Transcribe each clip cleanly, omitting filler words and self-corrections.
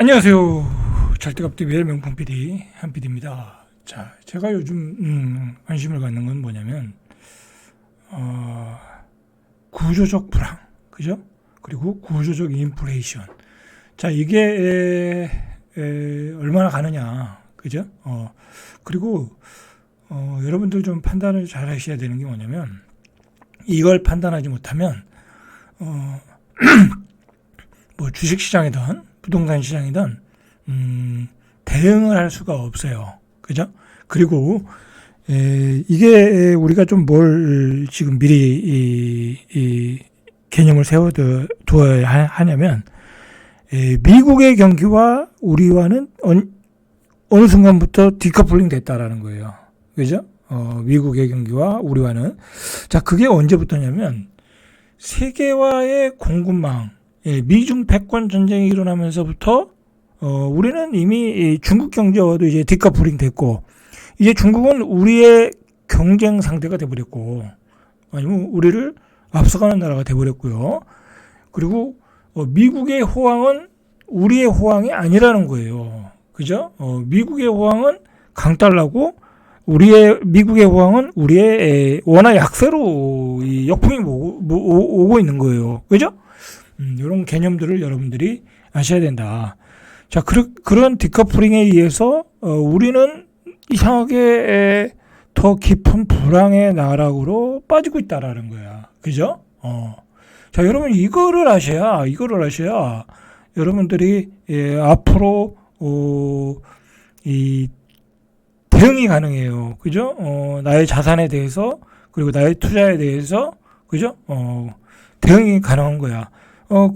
안녕하세요. 잘때갑TV의 명품 PD 한 PD입니다. 자, 제가 요즘 관심을 갖는 건 뭐냐면 구조적 불황, 그죠? 그리고 구조적 인플레이션. 자, 이게 얼마나 가느냐, 그죠? 그리고 여러분들 좀 판단을 잘 하셔야 되는 게 뭐냐면, 이걸 판단하지 못하면 뭐 주식시장이든 부동산 시장이든 대응을 할 수가 없어요. 그죠? 그리고 이게 우리가 좀 뭘 지금 미리 이 개념을 세워두어야 하냐면, 미국의 경기와 우리와는 어느 순간부터 디커플링 됐다라는 거예요. 그죠? 미국의 경기와 우리와는. 자, 그게 언제부터냐면, 세계화의 공급망, 미중 패권 전쟁이 일어나면서부터 우리는 이미 중국 경제와도 이제 디커플링 됐고, 이제 중국은 우리의 경쟁 상대가 돼버렸고, 아니면 우리를 앞서가는 나라가 돼버렸고요. 그리고 미국의 호황은 우리의 호황이 아니라는 거예요. 그죠? 미국의 호황은 강달라고, 미국의 호황은 우리의 원화 약세로 이 역풍이 오고 있는 거예요. 그죠? 이런 개념들을 여러분들이 아셔야 된다. 자, 그런 디커플링에 의해서 우리는 이상하게 더 깊은 불황의 나락으로 빠지고 있다라는 거야. 그죠? 자, 여러분 이거를 아셔야 여러분들이 앞으로 이 대응이 가능해요. 그죠? 나의 자산에 대해서, 그리고 나의 투자에 대해서, 그죠? 대응이 가능한 거야.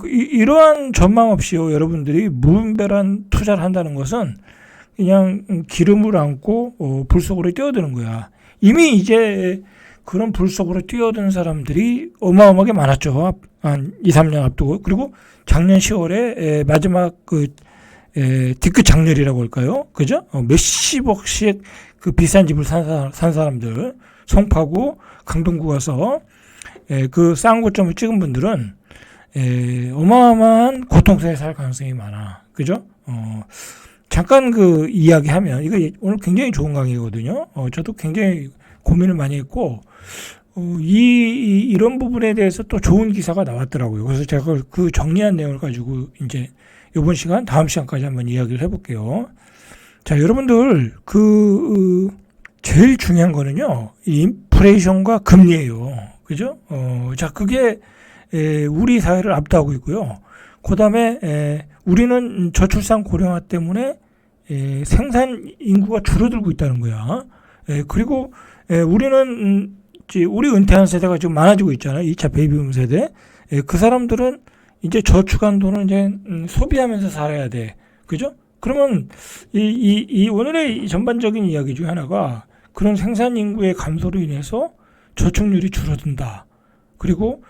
이러한 전망 없이요, 여러분들이 무분별한 투자를 한다는 것은 그냥 기름을 안고 불 속으로 뛰어드는 거야. 이미 이제 그런 불 속으로 뛰어든 사람들이 어마어마하게 많았죠. 한 2, 3년 앞두고. 그리고 작년 10월에 마지막 뒤끝 장렬이라고 할까요? 그죠? 몇십억씩 그 비싼 집을 산 사람들, 송파구, 강동구 가서 그 싼 고점을 찍은 분들은 어마어마한 고통스레 살 가능성이 많아. 그죠? 잠깐 그 이야기하면, 이거 오늘 굉장히 좋은 강의거든요. 저도 굉장히 고민을 많이 했고, 이런 부분에 대해서 또 좋은 기사가 나왔더라고요. 그래서 제가 그 정리한 내용을 가지고 이제 이번 시간, 다음 시간까지 한번 이야기를 해볼게요. 자, 여러분들, 제일 중요한 거는요, 인플레이션과 금리예요. 그죠? 자, 그게, 우리 사회를 압도하고 있고요. 그 다음에, 우리는 저출산 고령화 때문에, 생산 인구가 줄어들고 있다는 거야. 그리고, 우리는, 우리 은퇴한 세대가 지금 많아지고 있잖아요. 2차 베이비붐 세대. 그 사람들은 이제 저축한 돈을 이제 소비하면서 살아야 돼. 그죠? 그러면 이 오늘의 전반적인 이야기 중에 하나가, 그런 생산 인구의 감소로 인해서 저축률이 줄어든다. 그리고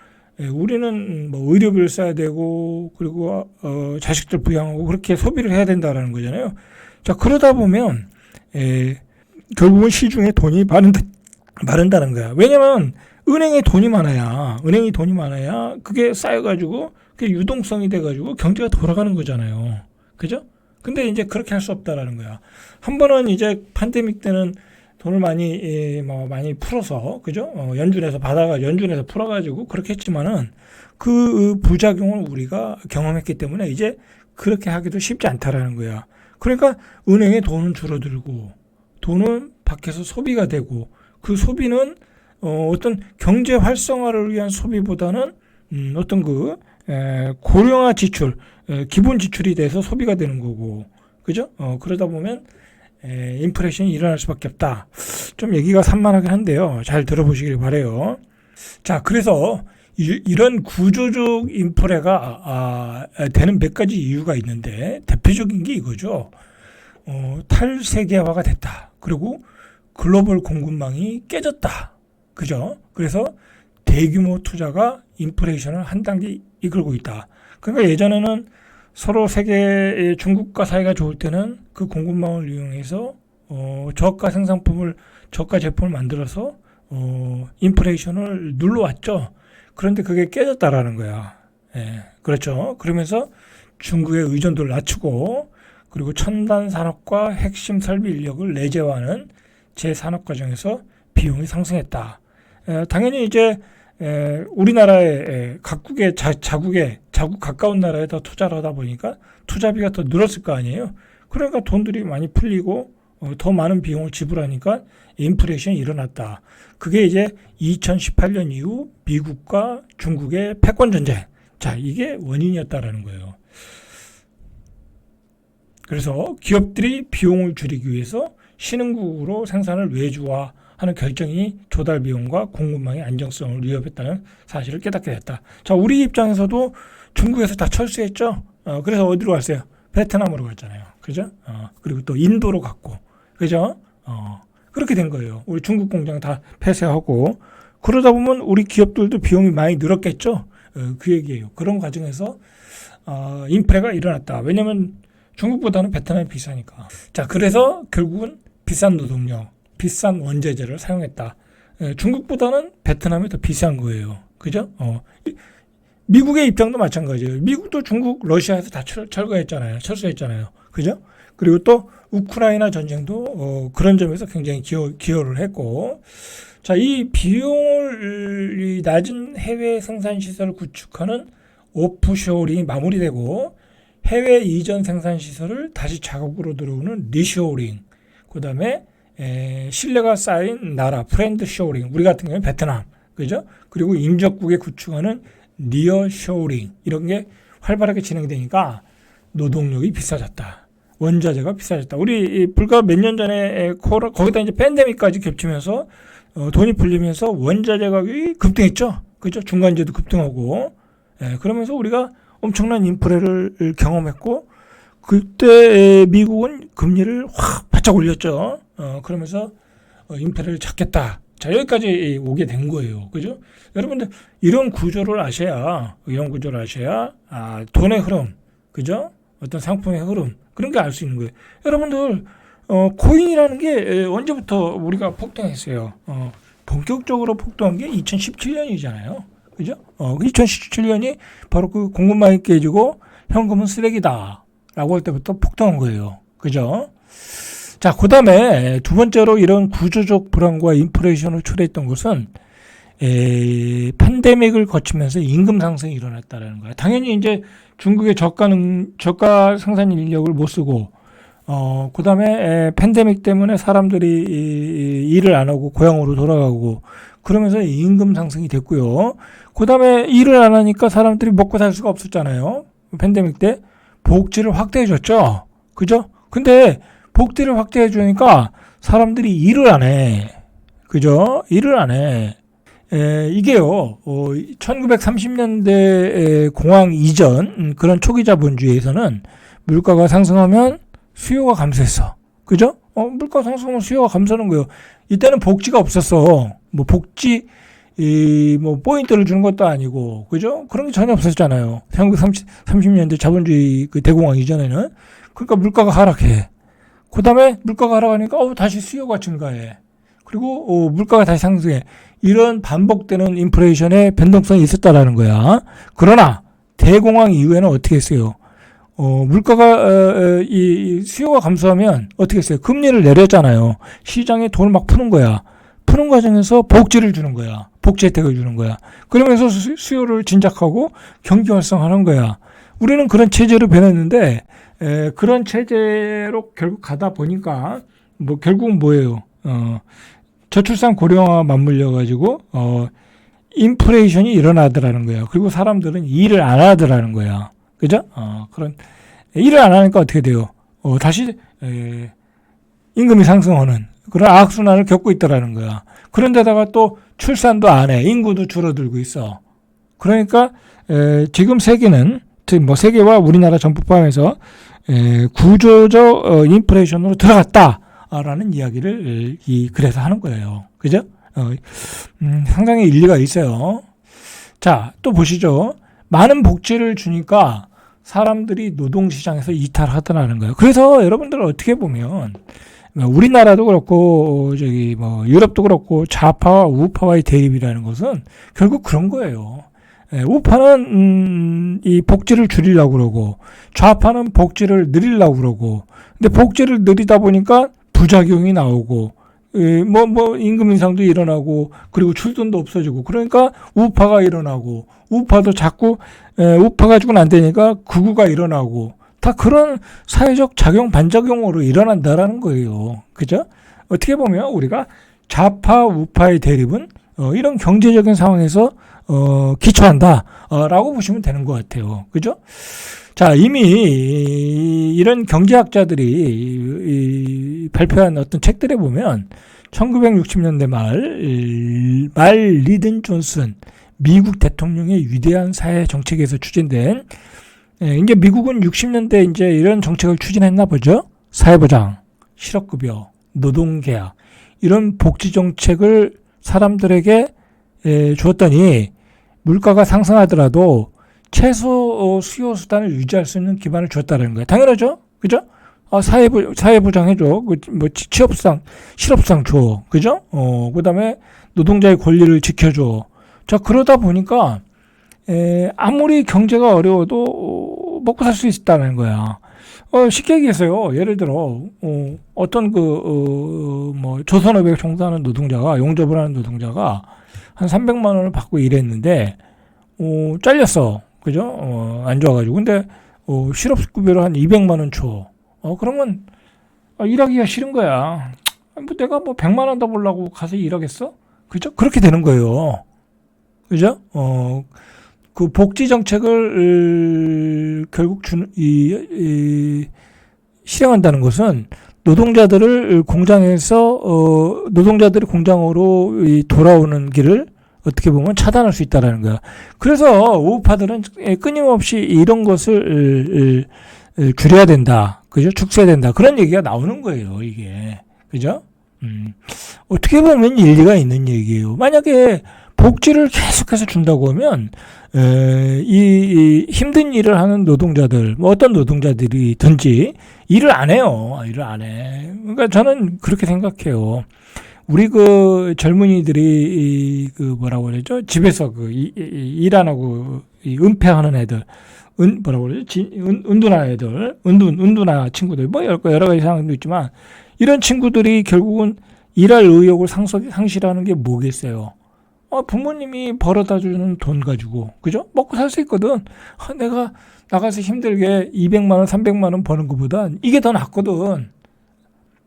우리는 뭐 의료비를 써야 되고, 그리고 자식들 부양하고 그렇게 소비를 해야 된다라는 거잖아요. 자, 그러다 보면 결국은 시중에 돈이 마른다는 거야. 왜냐면 은행에 돈이 많아야 그게 쌓여가지고 그게 유동성이 돼가지고 경제가 돌아가는 거잖아요. 그죠? 근데 이제 그렇게 할 수 없다라는 거야. 한 번은 이제 팬데믹 때는 돈을 많이 풀어서, 그죠? 연준에서 풀어가지고 그렇게 했지만은 그 부작용을 우리가 경험했기 때문에 이제 그렇게 하기도 쉽지 않다라는 거야. 그러니까 은행에 돈은 줄어들고, 돈은 밖에서 소비가 되고, 그 소비는 어떤 경제 활성화를 위한 소비보다는 어떤 고령화 지출, 기본 지출이 돼서 소비가 되는 거고, 그죠? 그러다 보면 인플레이션이 일어날 수밖에 없다. 좀 얘기가 산만하긴 한데요. 잘 들어보시길 바래요. 자, 그래서 이런 구조적 인플레가 되는 몇 가지 이유가 있는데, 대표적인 게 이거죠. 탈세계화가 됐다. 그리고 글로벌 공급망이 깨졌다. 그죠? 그래서 대규모 투자가 인플레이션을 한 단계 이끌고 있다. 그러니까 예전에는 서로 세계의 중국과 사이가 좋을 때는 그 공급망을 이용해서 저가 제품을 만들어서 인플레이션을 눌러왔죠. 그런데 그게 깨졌다라는 거야. 예, 그렇죠. 그러면서 중국의 의존도를 낮추고 그리고 첨단 산업과 핵심 설비 인력을 내재화하는 재산업 과정에서 비용이 상승했다. 당연히 이제 우리나라의 각국의 자국 가까운 나라에 더 투자를 하다 보니까 투자비가 더 늘었을 거 아니에요. 그러니까 돈들이 많이 풀리고 더 많은 비용을 지불하니까 인플레이션이 일어났다. 그게 이제 2018년 이후 미국과 중국의 패권 전쟁. 자, 이게 원인이었다라는 거예요. 그래서 기업들이 비용을 줄이기 위해서 신흥국으로 생산을 외주화하는 결정이 조달 비용과 공급망의 안정성을 위협했다는 사실을 깨닫게 됐다. 자, 우리 입장에서도 중국에서 다 철수했죠. 그래서 어디로 갔어요? 베트남으로 갔잖아요. 그죠? 그리고 또 인도로 갔고, 그죠? 그렇게 된 거예요. 우리 중국 공장 다 폐쇄하고 그러다 보면 우리 기업들도 비용이 많이 늘었겠죠. 그 얘기예요. 그런 과정에서 인플레가 일어났다. 왜냐하면 중국보다는 베트남이 비싸니까. 자, 그래서 결국은 비싼 노동력, 비싼 원재재를 사용했다. 중국보다는 베트남이 더 비싼 거예요. 그죠? 미국의 입장도 마찬가지예요. 미국도 중국, 러시아에서 다 철거했잖아요. 철수했잖아요. 그죠? 그리고 또 우크라이나 전쟁도 그런 점에서 굉장히 기여를 했고, 자, 이 비용을 낮은 해외 생산 시설을 구축하는 오프쇼어링이 마무리되고 해외 이전 생산 시설을 다시 자국으로 들어오는 리쇼어링, 그다음에 신뢰가 쌓인 나라 프렌드 쇼어링, 우리 같은 경우는 베트남, 그죠? 그리고 인접국에 구축하는 니어쇼어링, 이런 게 활발하게 진행되니까 노동력이 비싸졌다. 원자재가 비싸졌다. 우리 불과 몇 년 전에 거기다 이제 팬데믹까지 겹치면서 돈이 풀리면서 원자재 가격이 급등했죠. 그죠? 중간재도 급등하고, 그러면서 우리가 엄청난 인플레를 경험했고, 그때 미국은 금리를 확 바짝 올렸죠. 그러면서 인플레를 잡겠다. 자, 여기까지 오게 된 거예요. 그죠? 여러분들 이런 구조를 아셔야 돈의 흐름, 그죠? 어떤 상품의 흐름, 그런 게 알 수 있는 거예요. 여러분들 코인이라는 게 언제부터 우리가 폭등했어요? 본격적으로 폭등한 게 2017년이잖아요. 그죠? 2017년이 바로 그 공급망이 깨지고 현금은 쓰레기다 라고 할 때부터 폭등한 거예요. 그죠? 자, 그 다음에 두 번째로 이런 구조적 불안과 인플레이션을 초래했던 것은 팬데믹을 거치면서 임금 상승이 일어났다는 거예요. 당연히 이제 중국의 저가 생산 인력을 못 쓰고, 그 다음에 팬데믹 때문에 사람들이 일을 안 하고 고향으로 돌아가고, 그러면서 임금 상승이 됐고요. 그 다음에 일을 안 하니까 사람들이 먹고 살 수가 없었잖아요. 팬데믹 때 복지를 확대해 줬죠. 그죠? 근데 복지를 확대해 주니까 사람들이 일을 안 해. 그죠? 일을 안 해. 이게요, 1930년대 공황 이전 그런 초기 자본주의에서는 물가가 상승하면 수요가 감소했어. 그죠? 물가 상승하면 수요가 감소하는 거예요. 이때는 복지가 없었어. 뭐 복지, 뭐 포인트를 주는 것도 아니고, 그죠? 그런 게 전혀 없었잖아요. 1930년대 자본주의 그 대공황 이전에는. 그러니까 물가가 하락해. 그 다음에 물가가 하락하니까 다시 수요가 증가해. 그리고 물가가 다시 상승해. 이런 반복되는 인플레이션의 변동성이 있었다라는 거야. 그러나 대공황 이후에는 어떻게 했어요? 물가가 이 수요가 감소하면 어떻게 했어요? 금리를 내렸잖아요. 시장에 돈을 막 푸는 거야. 푸는 과정에서 복지를 주는 거야. 복지 혜택을 주는 거야. 그러면서 수요를 진작하고 경기 활성화하는 거야. 우리는 그런 체제로 변했는데 그런 체제로 결국 가다 보니까 뭐 결국은 뭐예요? 저출산 고령화와 맞물려 가지고 인플레이션이 일어나더라는 거예요. 그리고 사람들은 일을 안 하더라는 거야. 그죠? 그런 일을 안 하니까 어떻게 돼요? 다시 임금이 상승하는 그런 악순환을 겪고 있더라는 거야. 그런데다가 또 출산도 안 해. 인구도 줄어들고 있어. 그러니까 지금 세계는 뭐 세계와 우리나라 전부 포함해서 구조적 인플레이션으로 들어갔다라는 이야기를 이 글에서 하는 거예요. 그죠? 상당히 일리가 있어요. 자, 또 보시죠. 많은 복지를 주니까 사람들이 노동시장에서 이탈하더라는 거예요. 그래서 여러분들 어떻게 보면 우리나라도 그렇고 유럽도 그렇고 좌파와 우파와의 대립이라는 것은 결국 그런 거예요. 우파는 이 복지를 줄이려고 그러고 좌파는 복지를 늘리려고 그러고 근데 복지를 늘리다 보니까 부작용이 나오고 임금 인상도 일어나고 그리고 출산도 없어지고 그러니까 우파가 일어나고 우파도 자꾸 우파 가지고는 안 되니까 극우가 일어나고 다 그런 사회적 작용 반작용으로 일어난다라는 거예요. 그죠? 어떻게 보면 우리가 좌파 우파의 대립은 이런 경제적인 상황에서 기초한다라고 보시면 되는 것 같아요. 그죠? 자, 이미 이런 경제학자들이 발표한 어떤 책들에 보면 1960년대 말 리든 존슨 미국 대통령의 위대한 사회 정책에서 추진된 이제 미국은 60년대 이제 이런 정책을 추진했나 보죠. 사회보장, 실업급여, 노동계약 이런 복지 정책을 사람들에게 주었더니 물가가 상승하더라도 최소 수요 수단을 유지할 수 있는 기반을 줬다는 거예요. 당연하죠, 그죠? 사회보장 해줘, 뭐 취업상, 실업상 줘, 그죠? 그다음에 노동자의 권리를 지켜줘. 자 그러다 보니까 아무리 경제가 어려워도 먹고 살 수 있다는 거야. 쉽게 얘기해서요. 예를 들어 어떤 뭐 조선업에 종사하는 노동자가 용접을 하는 노동자가 한 300만 원을 받고 일했는데 잘렸어. 그죠? 안 좋아가지고. 근데 실업급여로 한 200만 원 줘. 그러면 일하기가 싫은 거야. 뭐 내가 뭐 100만 원 더 벌려고 가서 일하겠어? 그죠? 그렇게 되는 거예요. 그죠? 그 복지 정책을 결국 실행한다는 것은 노동자들이 공장으로 노동자들이 돌아오는 길을 어떻게 보면 차단할 수 있다라는 거야. 그래서 우파들은 끊임없이 이런 것을 줄여야 된다. 그죠? 축소해야 된다. 그런 얘기가 나오는 거예요, 이게. 그죠? 어떻게 보면 일리가 있는 얘기예요. 만약에 복지를 계속해서 준다고 하면 이 힘든 일을 하는 노동자들, 뭐 어떤 노동자들이든지 일을 안 해요. 일을 안 해. 그러니까 저는 그렇게 생각해요. 우리 그 젊은이들이 그 뭐라고 그러죠? 집에서 일 안 하고 은폐하는 애들, 뭐라고 그러죠? 은둔한 애들, 은둔한 친구들, 뭐 여러 가지 상황도 있지만 이런 친구들이 결국은 일할 의욕을 상실하는 게 뭐겠어요? 부모님이 벌어다 주는 돈 가지고, 그죠? 먹고 살 수 있거든. 내가 나가서 힘들게 200만 원, 300만 원 버는 것보다 이게 더 낫거든.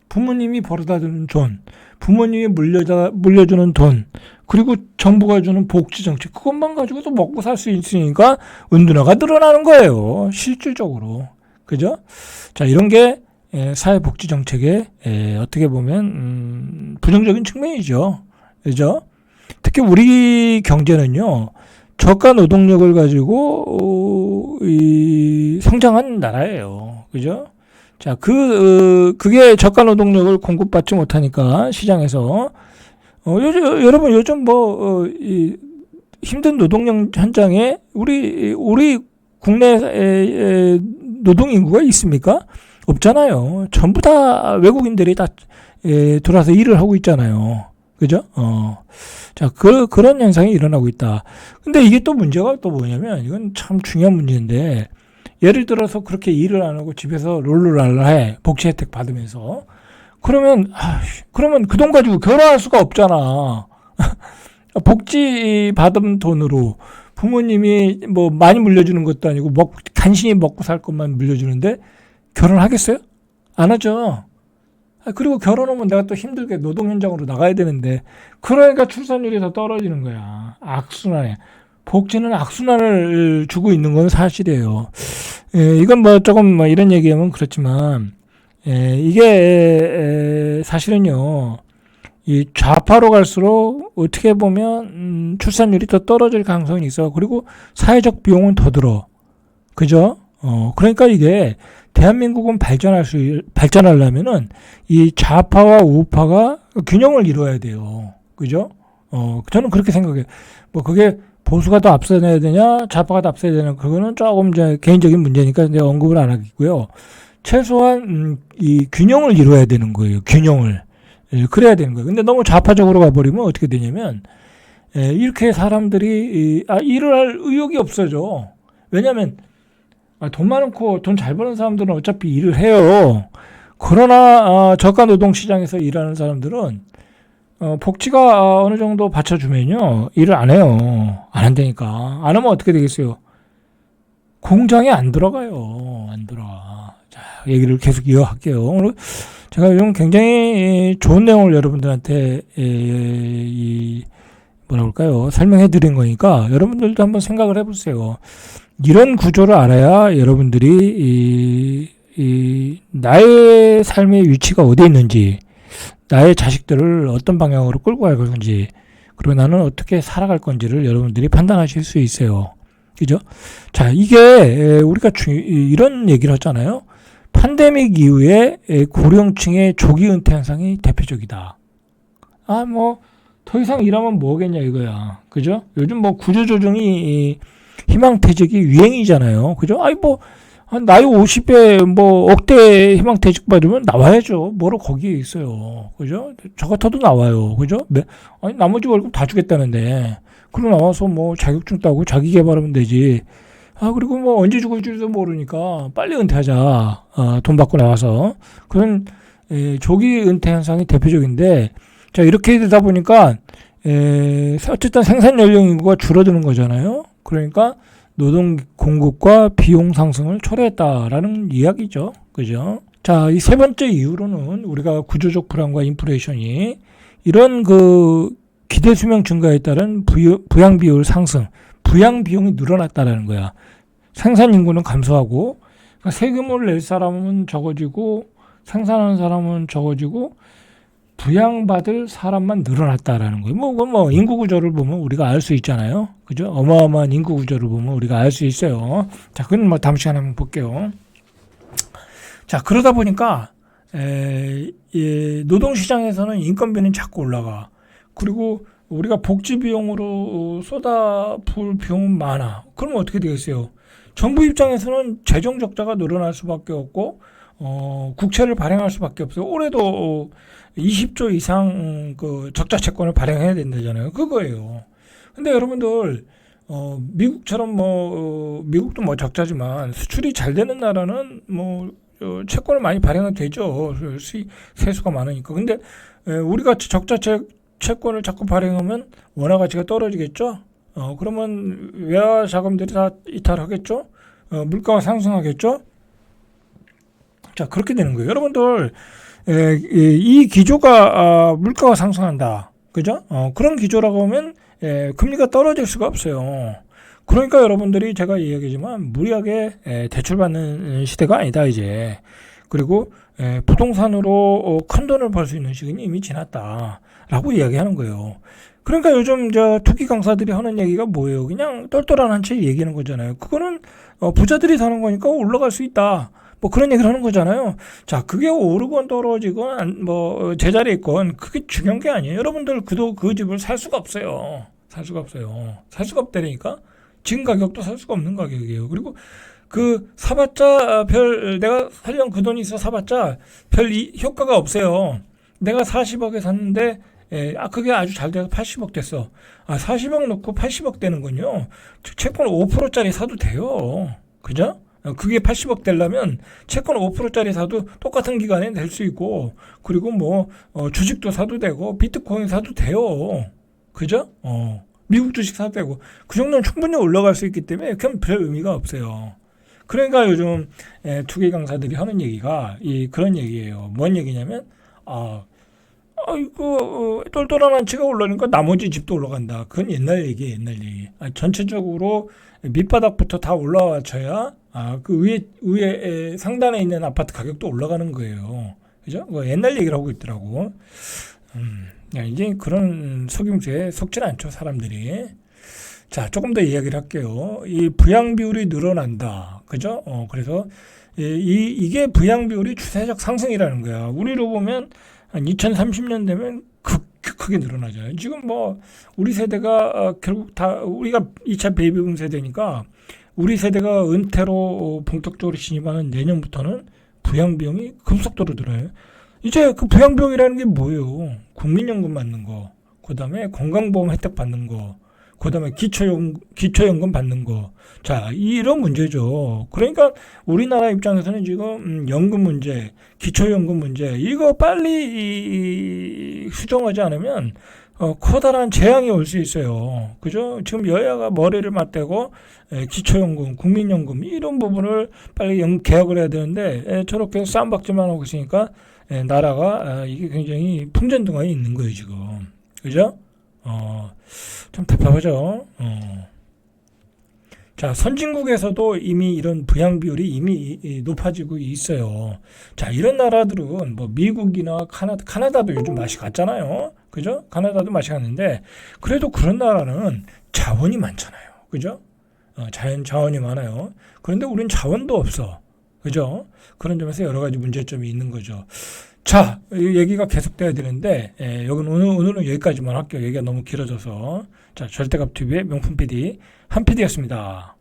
부모님이 벌어다 주는 돈, 부모님이 물려주는 돈, 그리고 정부가 주는 복지 정책, 그것만 가지고도 먹고 살 수 있으니까 은둔화가 늘어나는 거예요. 실질적으로. 그죠? 자, 이런 게 사회복지 정책의 어떻게 보면 부정적인 측면이죠. 그죠? 특히 우리 경제는요, 저가 노동력을 가지고 성장한 나라예요. 그죠? 자, 그게 저가 노동력을 공급받지 못하니까 시장에서 여러분 요즘 힘든 노동력 현장에 우리 국내 노동 인구가 있습니까? 없잖아요. 전부 다 외국인들이 다 들어와서 일을 하고 있잖아요. 그죠? 자, 그런 현상이 일어나고 있다. 근데 이게 또 문제가 또 뭐냐면, 이건 참 중요한 문제인데, 예를 들어서 그렇게 일을 안 하고 집에서 롤루랄라 해. 복지 혜택 받으면서. 그러면 그 돈 가지고 결혼할 수가 없잖아. 복지 받은 돈으로 부모님이 뭐 많이 물려주는 것도 아니고, 간신히 먹고 살 것만 물려주는데, 결혼하겠어요? 안 하죠. 그리고 결혼하면 내가 또 힘들게 노동 현장으로 나가야 되는데, 그러니까 출산율이 더 떨어지는 거야. 악순환에. 복지는 악순환을 주고 있는 건 사실이에요. 이건 뭐 조금 뭐 이런 얘기하면 그렇지만, 이게 사실은요, 이 좌파로 갈수록 어떻게 보면 출산율이 더 떨어질 가능성이 있어. 그리고 사회적 비용은 더 들어. 그죠? 그러니까 이게 대한민국은 발전하려면은 이 좌파와 우파가 균형을 이루어야 돼요. 그죠? 저는 그렇게 생각해요. 뭐 그게 보수가 더 앞서야 되냐, 좌파가 더 앞서야 되냐, 그거는 조금 이제 개인적인 문제니까 내가 언급을 안 하겠고요. 최소한 이 균형을 이루어야 되는 거예요. 균형을. 그래야 되는 거예요. 근데 너무 좌파적으로 가버리면 어떻게 되냐면, 이렇게 사람들이 일을 할 의욕이 없어져. 왜냐하면 돈 많고 돈 잘 버는 사람들은 어차피 일을 해요. 그러나 저가 노동 시장에서 일하는 사람들은 복지가 어느 정도 받쳐주면요 일을 안 해요. 안 한다니까. 안 하면 어떻게 되겠어요? 공장에 안 들어가요. 안 들어가. 자, 얘기를 계속 이어갈게요. 오늘 제가 요즘 굉장히 좋은 내용을 여러분들한테 뭐라 그럴까요? 설명해 드린 거니까 여러분들도 한번 생각을 해보세요. 이런 구조를 알아야 여러분들이 나의 삶의 위치가 어디에 있는지, 나의 자식들을 어떤 방향으로 끌고 갈 건지, 그리고 나는 어떻게 살아갈 건지를 여러분들이 판단하실 수 있어요. 그죠? 자, 이게 우리가 이런 얘기를 하잖아요. 팬데믹 이후에 고령층의 조기 은퇴 현상이 대표적이다. 더 이상 일하면 뭐겠냐 이거야. 그죠? 요즘 구조조정이 희망퇴직이 유행이잖아요. 그죠? 나이 50에 억대 희망퇴직 받으면 나와야죠. 뭐로 거기에 있어요. 그죠? 저 같아도 나와요. 그죠? 나머지 월급 다 주겠다는데. 그럼 나와서 자격증 따고 자기 개발하면 되지. 그리고 언제 죽을지도 모르니까 빨리 은퇴하자. 돈 받고 나와서. 그런, 조기 은퇴 현상이 대표적인데, 자, 이렇게 되다 보니까, 어쨌든 생산 연령 인구가 줄어드는 거잖아요. 그러니까 노동 공급과 비용 상승을 초래했다라는 이야기죠. 그죠? 자, 이 세 번째 이유로는 우리가 구조적 불안과 인플레이션이 이런 기대 수명 증가에 따른 부양 비율 상승, 부양 비용이 늘어났다라는 거야. 생산 인구는 감소하고, 그러니까 세금을 낼 사람은 적어지고, 생산하는 사람은 적어지고, 부양받을 사람만 늘어났다라는 거예요. 인구 구조를 보면 우리가 알 수 있잖아요. 그죠? 어마어마한 인구 구조를 보면 우리가 알 수 있어요. 자, 그건 다음 시간에 한번 볼게요. 자, 그러다 보니까, 노동시장에서는 인건비는 자꾸 올라가. 그리고 우리가 복지 비용으로 쏟아부을 비용은 많아. 그러면 어떻게 되겠어요? 정부 입장에서는 재정 적자가 늘어날 수밖에 없고, 국채를 발행할 수밖에 없어요. 올해도 20조 이상 적자 채권을 발행해야 된다잖아요. 그거예요. 근데 여러분들 미국처럼 미국도 적자지만 수출이 잘 되는 나라는 채권을 많이 발행은 되죠. 세수가 많으니까. 근데 우리가 적자 채권을 자꾸 발행하면 원화 가치가 떨어지겠죠. 그러면 외화 자금들이 다 이탈하겠죠. 물가가 상승하겠죠. 자, 그렇게 되는 거예요. 여러분들, 이 기조가, 물가가 상승한다. 그죠? 그런 기조라고 하면, 금리가 떨어질 수가 없어요. 그러니까 여러분들이 제가 이야기하지만, 무리하게, 대출받는 시대가 아니다, 이제. 그리고, 부동산으로 큰 돈을 벌 수 있는 시기는 이미 지났다. 라고 이야기하는 거예요. 그러니까 요즘 투기 강사들이 하는 얘기가 뭐예요? 그냥 똘똘한 한 채 얘기하는 거잖아요. 그거는, 부자들이 사는 거니까 올라갈 수 있다. 그런 얘기를 하는 거잖아요. 자, 그게 오르건 떨어지건, 제자리에 있건, 그게 중요한 게 아니에요. 여러분들 그 집을 살 수가 없어요. 살 수가 없어요. 살 수가 없다니까? 지금 가격도 살 수가 없는 가격이에요. 그리고 사봤자 내가 살려면 그 돈이 있어 사봤자 별 효과가 없어요. 내가 40억에 샀는데, 그게 아주 잘 돼서 80억 됐어. 40억 넣고 80억 되는군요. 채권 5%짜리 사도 돼요. 그죠? 그게 80억 되려면 채권 5%짜리 사도 똑같은 기간에 낼 수 있고, 그리고 주식도 사도 되고, 비트코인 사도 돼요. 그죠? 미국 주식 사도 되고, 그 정도는 충분히 올라갈 수 있기 때문에 그건 별 의미가 없어요. 그러니까 요즘 투기 강사들이 하는 얘기가 그런 얘기예요. 뭔 얘기냐면, 이거 똘똘한 한치가 올라가니까 나머지 집도 올라간다. 그건 옛날 얘기예요, 옛날 얘기. 전체적으로 밑바닥부터 다 올라와줘야 그 위에 상단에 있는 아파트 가격도 올라가는 거예요. 그죠? 옛날 얘기를 하고 있더라고. 이제 그런 속임수에 속질 않죠, 사람들이. 자, 조금 더 이야기를 할게요. 이 부양 비율이 늘어난다. 그죠? 그래서 이게 부양 비율이 추세적 상승이라는 거야. 우리로 보면 한 2030년 되면 크게 늘어나잖아요. 지금 우리 세대가 결국 다 우리가 2차 베이비붐 세대니까 우리 세대가 은퇴로 본격적으로 진입하는 내년부터는 부양 비용이 급속도로 늘어요. 이제 그 부양 비용이라는 게 뭐예요? 국민연금 받는 거. 그다음에 건강보험 혜택 받는 거, 그다음에 기초연금 받는 거. 자, 이런 문제죠. 그러니까 우리나라 입장에서는 지금 연금 문제, 기초연금 문제, 이거 빨리 수정하지 않으면 커다란 재앙이 올 수 있어요. 그죠? 지금 여야가 머리를 맞대고 기초연금, 국민연금 이런 부분을 빨리 개혁을 해야 되는데 저렇게 쌈박질만 하고 있으니까 나라가 이게 굉장히 풍전등화에 있는 거예요 지금. 그죠? 좀 답답하죠. 자, 선진국에서도 이미 이런 부양 비율이 이미 높아지고 있어요. 자, 이런 나라들은 뭐 미국이나 카나다도 요즘 맛이 갔잖아요. 그죠? 카나다도 맛이 갔는데 그래도 그런 나라는 자원이 많잖아요. 그죠? 자원이 많아요. 그런데 우린 자원도 없어. 그죠? 그런 점에서 여러 가지 문제점이 있는 거죠. 자, 이 얘기가 계속돼야 되는데 여기는 오늘은 여기까지만 할게요. 얘기가 너무 길어져서. 자, 절대값TV의 명품 PD 한 PD였습니다.